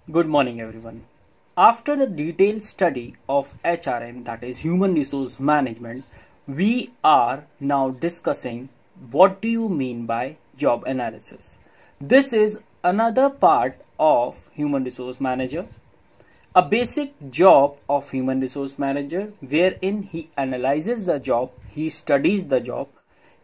Good morning, everyone. After the detailed study of HRM, that is Human Resource Management, we are now discussing what do you mean by job analysis. This is another part of Human Resource Manager, a basic job of Human Resource Manager wherein he analyzes the job, he studies the job.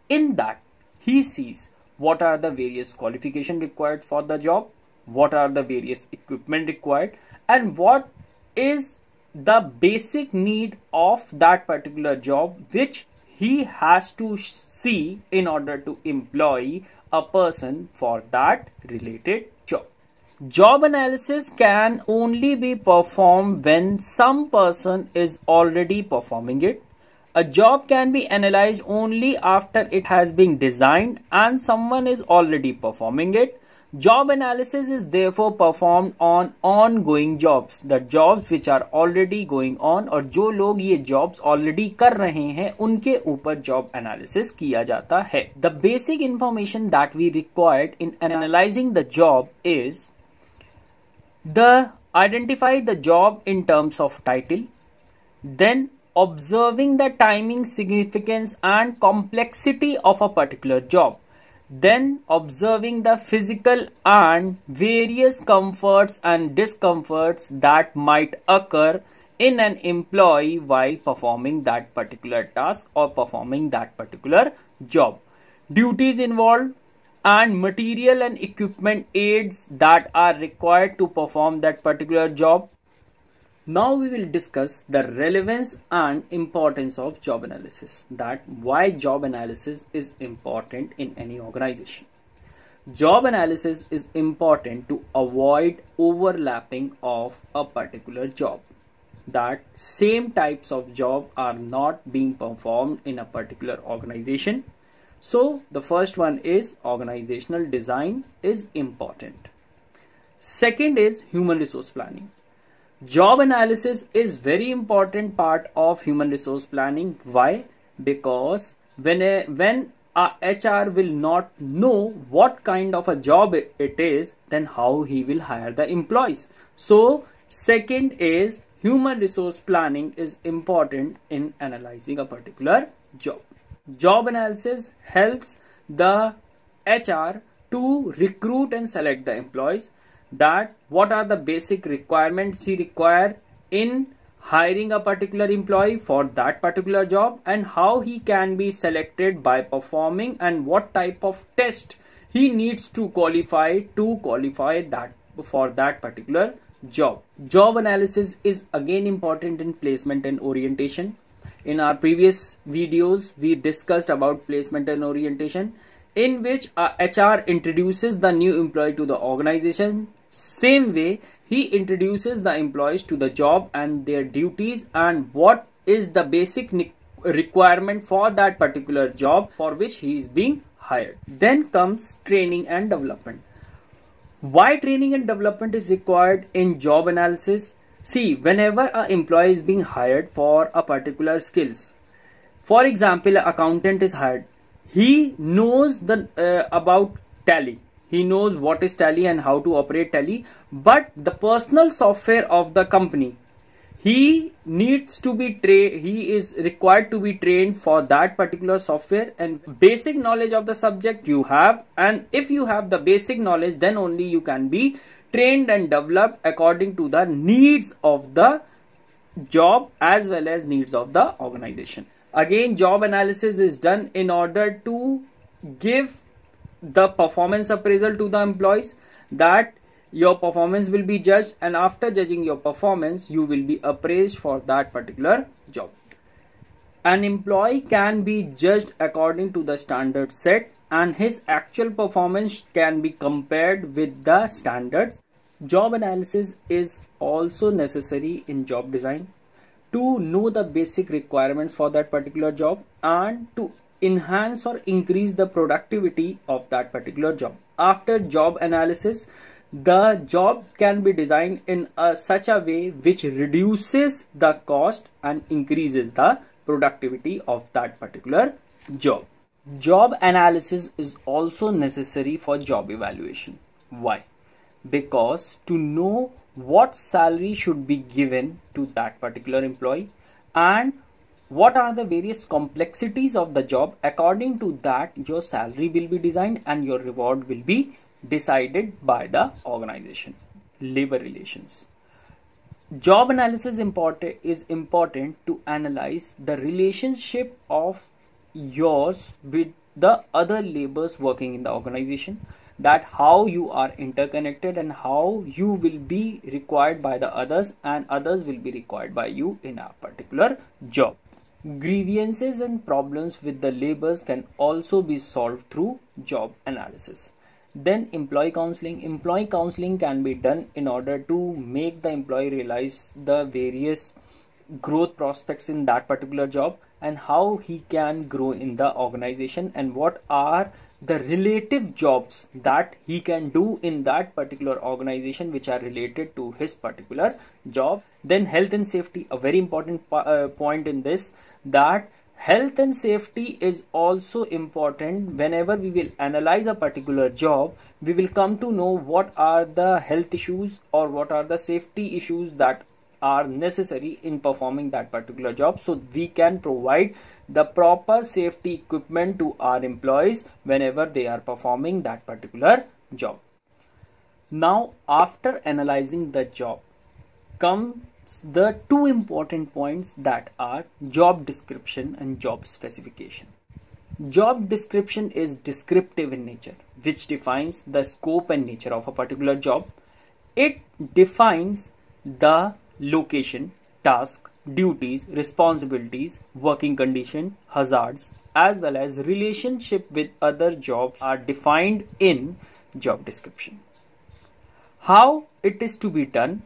In that, he sees what are the various qualifications required for the job, what are the various equipment required, and what is the basic need of that particular job which he has to see in order to employ a person for that related job. Job analysis can only be performed when some person is already performing it. A job can be analyzed only after it has been designed and someone is already performing it. Job analysis is therefore performed on ongoing jobs, the jobs which are already going on, और जो लोग ये jobs already कर रहे हैं उनके ऊपर job analysis किया जाता है. The basic information that we required in analyzing the job is identify the job in terms of title, then observing the timing, significance and complexity of a particular job, then observing the physical and various comforts and discomforts that might occur in an employee while performing that particular task or performing that particular job, duties involved, and material and equipment aids that are required to perform that particular job. Now we will discuss the relevance and importance of job analysis, that why job analysis is important in any organization. Job analysis is important to avoid overlapping of a particular job, that same types of job are not being performed in a particular organization. So the first one is organizational design is important. Second is human resource planning. Job analysis is very important part of human resource planning. Why? Because when a HR will not know what kind of a job it is, then how he will hire the employees. So second is human resource planning is important in analyzing a particular job. Job analysis helps the HR to recruit and select the employees, that what are the basic requirements he require in hiring a particular employee for that particular job, and how he can be selected by performing, and what type of test he needs to qualify that for that particular job. Job analysis is again important in placement and orientation. In our previous videos, we discussed about placement and orientation, in which HR introduces the new employee to the organization. Same way, he introduces the employees to the job and their duties and what is the basic requirement for that particular job for which he is being hired. Then comes training and development. Why training and development is required in job analysis? See, whenever an employee is being hired for a particular skills, for example, an accountant is hired, he knows about Tally. He knows what is Tally and how to operate Tally, but the personal software of the company, he needs to be trained. He is required to be trained for that particular software, and basic knowledge of the subject you have, and if you have the basic knowledge, then only you can be trained and developed according to the needs of the job as well as needs of the organization. Again, job analysis is done in order to give the performance appraisal to the employees, that your performance will be judged, and after judging your performance you will be appraised for that particular job. An employee can be judged according to the standard set, and his actual performance can be compared with the standards. Job analysis is also necessary in job design to know the basic requirements for that particular job and to enhance or increase the productivity of that particular job. After job analysis, the job can be designed in such a way which reduces the cost and increases the productivity of that particular job. Job analysis is also necessary for job evaluation. Why? Because to know what salary should be given to that particular employee, and what are the various complexities of the job. According to that, your salary will be designed and your reward will be decided by the organization. Labor relations. Job analysis is important to analyze the relationship of yours with the other laborers working in the organization, that how you are interconnected and how you will be required by the others and others will be required by you in a particular job. Grievances and problems with the laborers can also be solved through job analysis. Then employee counseling. Employee counseling can be done in order to make the employee realize the various growth prospects in that particular job and how he can grow in the organization and what are the relative jobs that he can do in that particular organization which are related to his particular job. Then health and safety, a very important point in this, that health and safety is also important. Whenever we will analyze a particular job, we will come to know what are the health issues or what are the safety issues that are necessary in performing that particular job, so we can provide the proper safety equipment to our employees whenever they are performing that particular job. Now, after analyzing the job comes the two important points, that are job description and job specification. Job description is descriptive in nature, which defines the scope and nature of a particular job. It defines the location, task, duties, responsibilities, working condition, hazards, as well as relationship with other jobs are defined in job description. How it is to be done,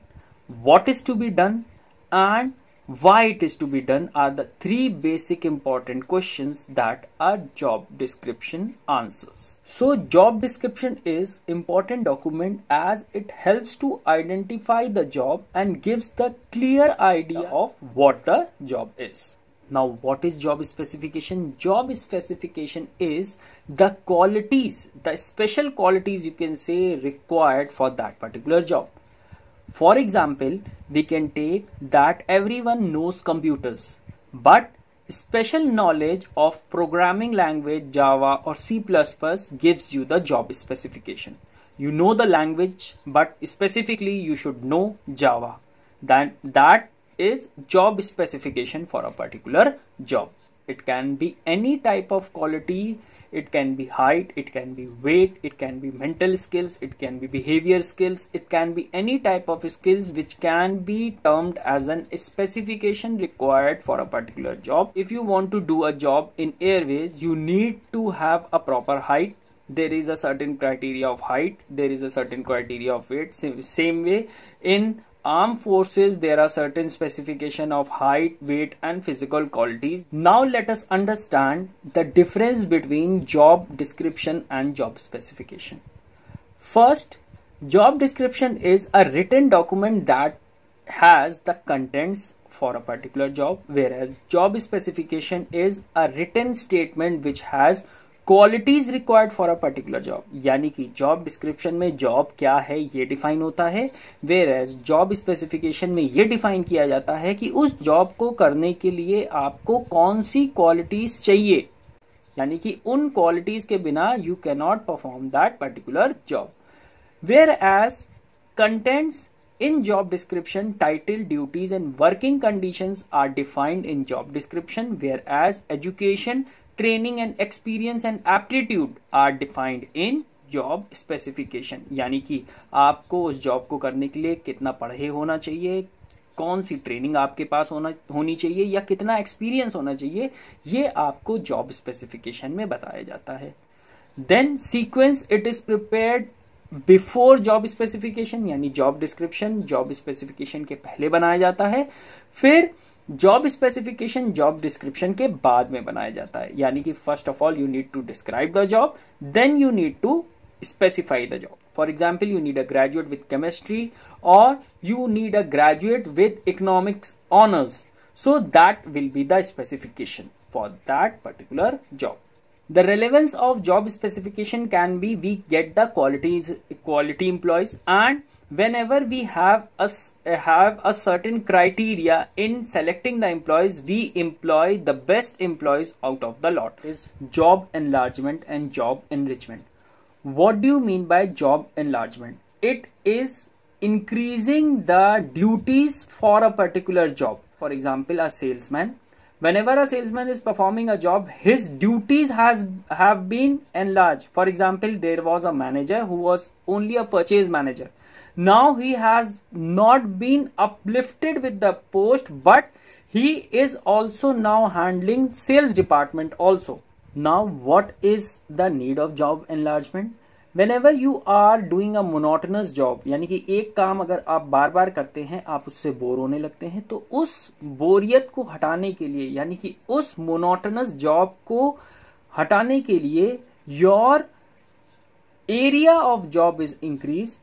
what is to be done, and why it is to be done are the three basic important questions that a job description answers. So job description is important document as it helps to identify the job and gives the clear idea of what the job is. Now, what is job specification? Job specification is the qualities, the special qualities you can say required for that particular job. For example, we can take that everyone knows computers, but special knowledge of programming language Java or C++ gives you the job specification. You know the language, but specifically you should know Java. That is job specification for a particular job. It can be any type of quality. It can be height, it can be weight, it can be mental skills, it can be behavior skills, it can be any type of skills which can be termed as an specification required for a particular job. If you want to do a job in airways, you need to have a proper height. There is a certain criteria of height, there is a certain criteria of weight. Same way in armed forces, there are certain specification of height, weight and physical qualities. Now let us understand the difference between job description and job specification. First, job description is a written document that has the contents for a particular job, whereas job specification is a written statement which has qualities required for a particular job. यानी कि job description में job क्या है ये define होता है, whereas job specification में ये डिफाइन किया जाता है कि उस जॉब को करने के लिए आपको कौन सी क्वालिटीज चाहिए, यानी कि उन क्वालिटीज के बिना you can not perform that particular job. Whereas contents in job description, title, duties and working conditions are defined in job description, whereas education, training and experience and aptitude are defined in job specification. यानी कि आपको उस job को करने के लिए कितना पढ़े होना चाहिए, कौन सी ट्रेनिंग आपके पास होनी चाहिए या कितना एक्सपीरियंस होना चाहिए, ये आपको जॉब स्पेसिफिकेशन में बताया जाता है. Then sequence, it is prepared before job specification, यानी जॉब डिस्क्रिप्शन जॉब स्पेसिफिकेशन के पहले बनाया जाता है, फिर जॉब स्पेसिफिकेशन जॉब डिस्क्रिप्शन के बाद में बनाया जाता है. यानी कि first of all you need to describe the job, then you need to specify the job. For example, you need a graduate with chemistry or you need a graduate with economics honors. So that will be the specification for that particular job. The relevance of job specification can be, we get the quality employees, and whenever we have a certain criteria in selecting the employees, we employ the best employees out of the lot. Is job enlargement and job enrichment. What do you mean by job enlargement? It is increasing the duties for a particular job. For example, a salesman. Whenever a salesman is performing a job, his duties have been enlarged. For example, there was a manager who was only a purchase manager. Now he has not been uplifted with the post, but he is also now handling sales department also. Now what is the need of job enlargement? Whenever you are doing a monotonous job, यानी कि एक काम अगर आप बार बार करते हैं, आप उससे बोर होने लगते हैं, तो उस बोरियत को हटाने के लिए, यानी कि उस मोनोटोनस जॉब को हटाने के लिए, your area of job is increase,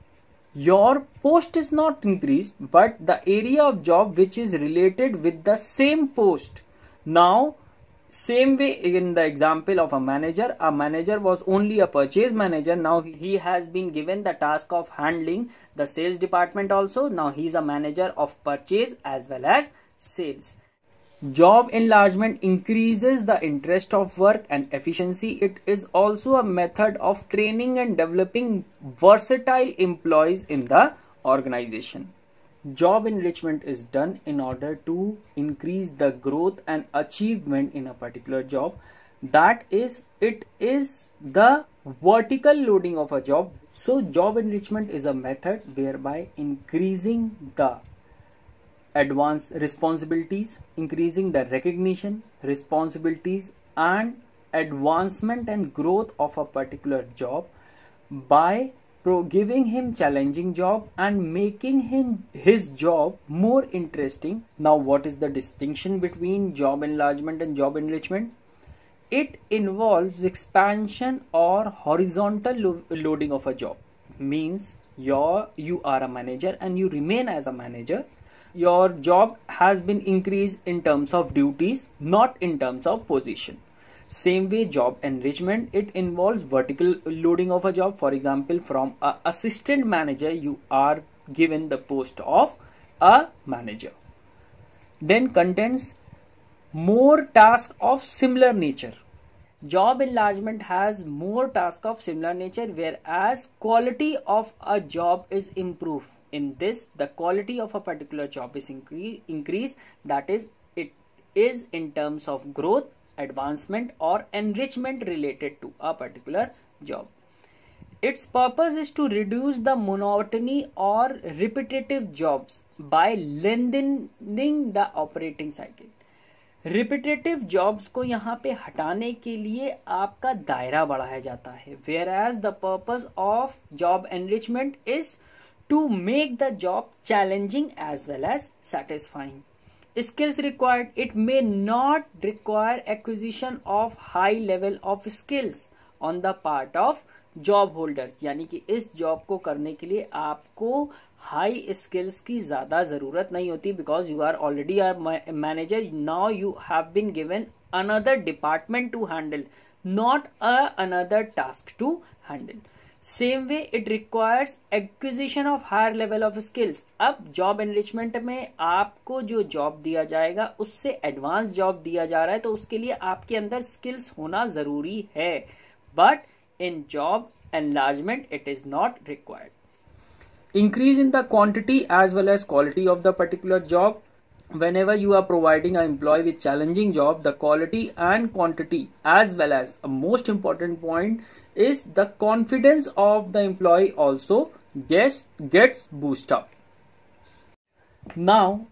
your post is not increased, but the area of job which is related with the same post. Now same way in the example of a manager was only a purchase manager. Now he has been given the task of handling the sales department also. Now he is a manager of purchase as well as sales. Job enlargement increases the interest of work and efficiency. It is also a method of training and developing versatile employees in the organization. Job enrichment is done in order to increase the growth and achievement in a particular job. That is, it is the vertical loading of a job. So job enrichment is a method whereby increasing the advanced responsibilities, increasing the recognition, responsibilities and advancement and growth of a particular job by giving him challenging job and making his job more interesting. Now what is the distinction between job enlargement and job enrichment? It involves expansion or horizontal loading of a job. Means you are a manager and you remain as a manager. Your job has been increased in terms of duties, not in terms of position. Same way, job enrichment, it involves vertical loading of a job. For example, from an assistant manager, you are given the post of a manager. Then contains more tasks of similar nature. Job enlargement has more tasks of similar nature, whereas quality of a job is improved. In this, the quality of a particular job is increased. That is, it is in terms of growth, advancement or enrichment related to a particular job. Its purpose is to reduce the monotony or repetitive jobs by lengthening the operating cycle. Repetitive jobs को यहाँ पे हटाने के लिए आपका दायरा बढ़ाया जाता है, whereas the purpose of job enrichment is to make the job challenging as well as satisfying. Skills required, it may not require acquisition of high level of skills on the part of job holders, यानी कि इस job को करने के लिए आपको high skills की ज्यादा जरूरत नहीं होती, because you are already a manager. Now you have been given another department to handle, not another task to handle. Same way it requires acquisition of higher level of skills. अब job enrichment में आपको जो job दिया जाएगा उससे advance job दिया जा रहा है, तो उसके लिए आपके अंदर स्किल्स होना जरूरी है, but in job enlargement it is not required. Increase in the quantity as well as quality of the particular job. Whenever you are providing an employee with challenging job, the quality and quantity as well as a most important point is the confidence of the employee also gets boosted up. Now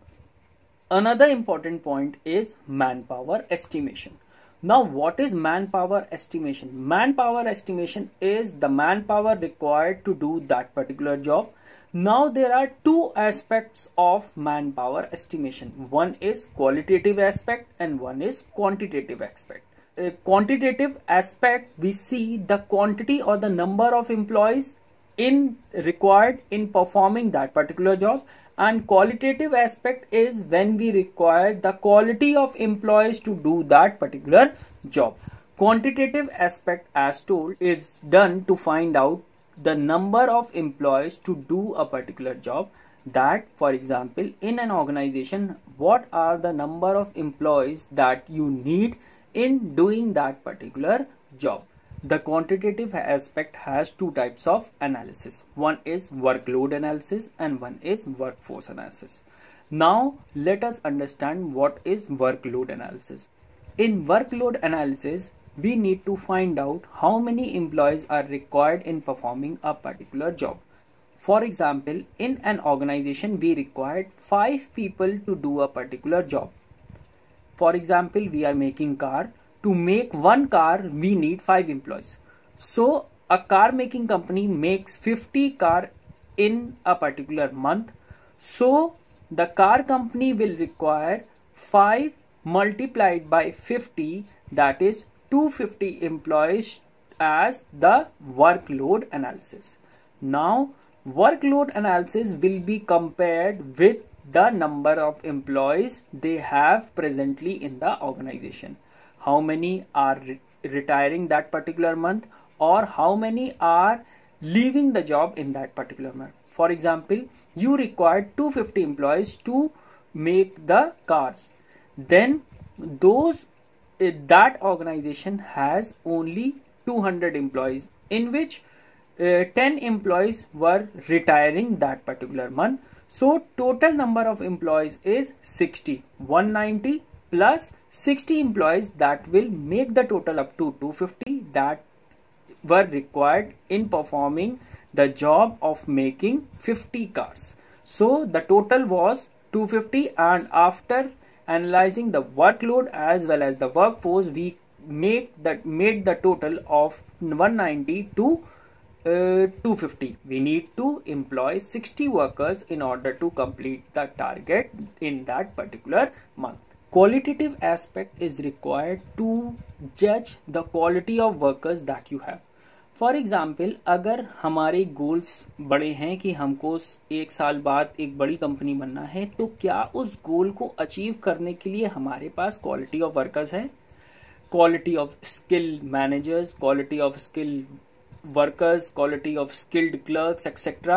another important point is manpower estimation. Now what is manpower estimation? Manpower estimation is the manpower required to do that particular job. Now there are two aspects of manpower estimation. One is qualitative aspect and one is quantitative aspect. Quantitative aspect, we see the quantity or the number of employees required in performing that particular job, and qualitative aspect is when we require the quality of employees to do that particular job. Quantitative aspect, as told, is done to find out the number of employees to do a particular job. That, for example, in an organization, what are the number of employees that you need in doing that particular job. The quantitative aspect has two types of analysis. One is workload analysis and one is workforce analysis. Now let us understand what is workload analysis. In workload analysis, we need to find out how many employees are required in performing a particular job. For example, in an organization, we required 5 people to do a particular job. For example, we are making car. To make one car, we need 5 employees. So a car making company makes 50 car in a particular month. So the car company will require 5 multiplied by 50, that is 250 employees as the workload analysis. Now workload analysis will be compared with the number of employees they have presently in the organization. How many are retiring that particular month, or how many are leaving the job in that particular month. For example, you required 250 employees to make the cars. Then that organization has only 200 employees, in which 10 employees were retiring that particular month. So total number of employees is 60. 190 plus 60 employees, that will make the total up to 250 that were required in performing the job of making 50 cars. So the total was 250, and after analyzing the workload as well as the workforce, we made the total of 190 to 250. We need to employ 60 workers in order to complete the target in that particular month. Qualitative aspect is required to judge the quality of workers that you have. For example, अगर हमारे goals बड़े हैं कि हमको 1 साल बाद एक बड़ी कंपनी बनना है, तो क्या उस गोल को अचीव करने के लिए हमारे पास क्वालिटी ऑफ वर्कर्स है, quality of skill managers, quality of skill workers, quality of skilled clerks, etc.,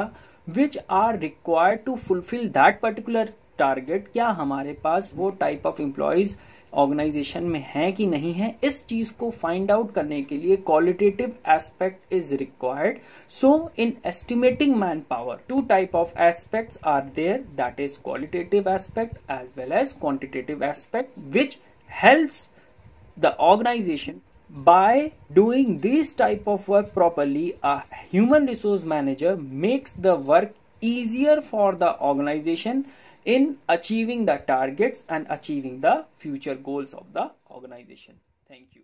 which are required to fulfill that particular target. क्या हमारे पास वो टाइप ऑफ एम्प्लॉयज ऑर्गेनाइजेशन में है कि नहीं है? इस चीज को फाइंड आउट करने के लिए qualitative aspect is required. So in estimating manpower, 2 type of aspects are there, that is qualitative aspect as well as quantitative aspect, which helps the organization. By doing this type of work properly, a human resource manager makes the work easier for the organization in achieving the targets and achieving the future goals of the organization. Thank you.